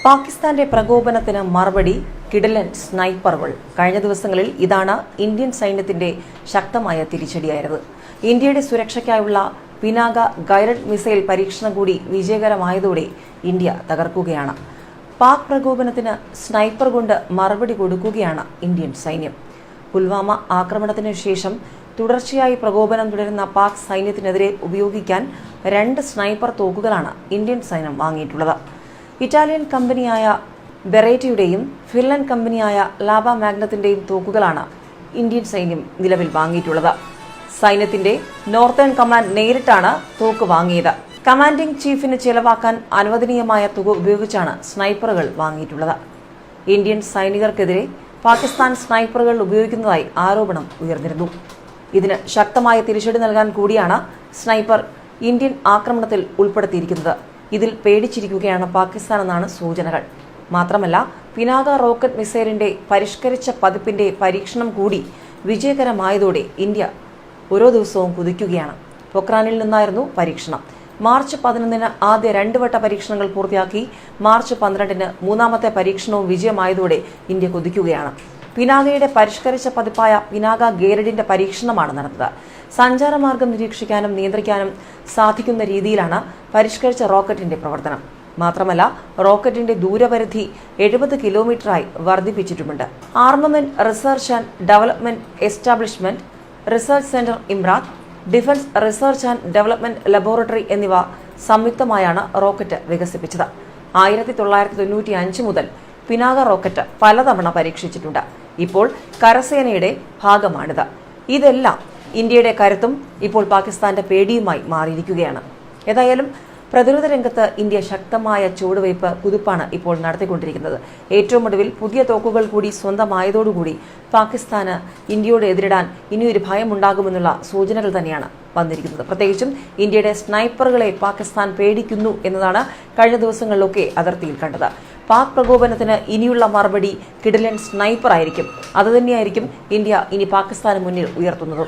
പാകിസ്ഥാന്റെ പ്രകോപനത്തിന് മറുപടി കിടിലൻ സ്നൈപ്പറുകൾ. കഴിഞ്ഞ ദിവസങ്ങളിൽ ഇതാണ് ഇന്ത്യൻ സൈന്യത്തിന്റെ ശക്തമായ തിരിച്ചടിയായത്. ഇന്ത്യയുടെ സുരക്ഷയ്ക്കായുള്ള പിനാക ഗൈഡഡ് മിസൈൽ പരീക്ഷണം കൂടി വിജയകരമായതോടെ ഇന്ത്യ തകർക്കുകയാണ്. പാക് പ്രകോപനത്തിന് സ്നൈപ്പർ കൊണ്ട് മറുപടി കൊടുക്കുകയാണ് ഇന്ത്യൻ സൈന്യം. പുൽവാമ ആക്രമണത്തിന് ശേഷം തുടർച്ചയായി പ്രകോപനം തുടരുന്ന പാക് സൈന്യത്തിനെതിരെ ഉപയോഗിക്കാൻ 2 സ്നൈപ്പർ തോക്കുകളാണ് ഇന്ത്യൻ സൈന്യം വാങ്ങിയിട്ടുള്ളത്. ഇറ്റാലിയൻ കമ്പനിയായ ബെറേറ്റയുടെയും ഫിൻലൻഡ് കമ്പനിയായ ലാബ മാഗ്നത്തിന്റെയും തോക്കുകളാണ് ഇന്ത്യൻ സൈന്യം നിലവിൽ വാങ്ങിയിട്ടുള്ളത്. സൈന്യത്തിന്റെ നോർത്തേൺ കമാൻഡ് നേരിട്ടാണ് തോക്ക് വാങ്ങിയത്. കമാൻഡിംഗ് ചീഫിന് ചെലവാക്കാൻ അനുവദനീയമായ തുക ഉപയോഗിച്ചാണ് സ്നൈപ്പറുകൾ വാങ്ങിയിട്ടുള്ളത്. ഇന്ത്യൻ സൈനികർക്കെതിരെ പാകിസ്ഥാൻ സ്നൈപ്പറുകൾ ഉപയോഗിക്കുന്നതായി ആരോപണം ഉയർന്നിരുന്നു. ഇതിന് ശക്തമായ തിരിച്ചടി നൽകാൻ കൂടിയാണ് സ്നൈപ്പർ ഇന്ത്യൻ ആക്രമണത്തിൽ ഉൾപ്പെടുത്തിയിരിക്കുന്നത്. ഇതിൽ പേടിച്ചിരിക്കുകയാണ് പാകിസ്ഥാൻ എന്നാണ് സൂചനകൾ. മാത്രമല്ല, പിനാക റോക്കറ്റ് മിസൈലിന്റെ പരിഷ്കരിച്ച പതിപ്പിന്റെ പരീക്ഷണം കൂടി വിജയകരമായതോടെ ഇന്ത്യ ഓരോ ദിവസവും കുതിക്കുകയാണ്. പൊക്രാനിൽ നിന്നായിരുന്നു പരീക്ഷണം. മാർച്ച് 11-ന് ആദ്യ 2 വട്ട പരീക്ഷണങ്ങൾ പൂർത്തിയാക്കി. മാർച്ച് 12-ന് 3ാമത്തെ പരീക്ഷണവും വിജയമായതോടെ ഇന്ത്യ കുതിക്കുകയാണ്. പിനാകയുടെ പരിഷ്കരിച്ച പതിപ്പായ പിനാക ഗൈഡഡിന്റെ പരീക്ഷണമാണ് നടന്നത്. സഞ്ചാരമാർഗം നിരീക്ഷിക്കാനും നിയന്ത്രിക്കാനും സാധിക്കുന്ന രീതിയിലാണ് പരിഷ്കരിച്ച റോക്കറ്റിന്റെ പ്രവർത്തനം. മാത്രമല്ല, റോക്കറ്റിന്റെ ദൂരപരിധി 70 കിലോമീറ്ററായി വർദ്ധിപ്പിച്ചിട്ടുമുണ്ട്. Armament research and development establishment, research centre Imarat, defence research and development laboratory എന്നിവ സംയുക്തമായാണ് റോക്കറ്റ് വികസിപ്പിച്ചത്. 1995 മുതൽ പിനാക റോക്കറ്റ് പലതവണ പരീക്ഷിച്ചിട്ടുണ്ട്. ഇപ്പോൾ കരസേനയുടെ ഭാഗമാണിത്. ഇതെല്ലാം ഇന്ത്യയുടെ കരുത്തും ഇപ്പോൾ പാകിസ്ഥാന്റെ പേടിയുമായി മാറിയിരിക്കുകയാണ്. ഏതായാലും പ്രതിരോധ രംഗത്ത് ഇന്ത്യ ശക്തമായ ചുവടുവയ്പ് കുതിപ്പാണ് ഇപ്പോൾ നടത്തിക്കൊണ്ടിരിക്കുന്നത്. ഏറ്റവും ഒടുവിൽ പുതിയ തോക്കുകൾ കൂടി സ്വന്തമായതോടുകൂടി പാകിസ്ഥാന് ഇന്ത്യയോട് എതിരിടാൻ ഇനിയൊരു ഭയമുണ്ടാകുമെന്നുള്ള സൂചനകൾ തന്നെയാണ് വന്നിരിക്കുന്നത്. പ്രത്യേകിച്ചും ഇന്ത്യയുടെ സ്നൈപ്പറുകളെ പാകിസ്ഥാൻ പേടിക്കുന്നു എന്നതാണ് കഴിഞ്ഞ ദിവസങ്ങളിലൊക്കെ അതിർത്തിയിൽ കണ്ടത്. പാക് പ്രകോപനത്തിന് ഇനിയുള്ള മറുപടി കിടിലൻ സ്നൈപ്പർ ആയിരിക്കും. അതുതന്നെയായിരിക്കും ഇന്ത്യ ഇനി പാകിസ്ഥാന് മുന്നിൽ ഉയർത്തുന്നത്.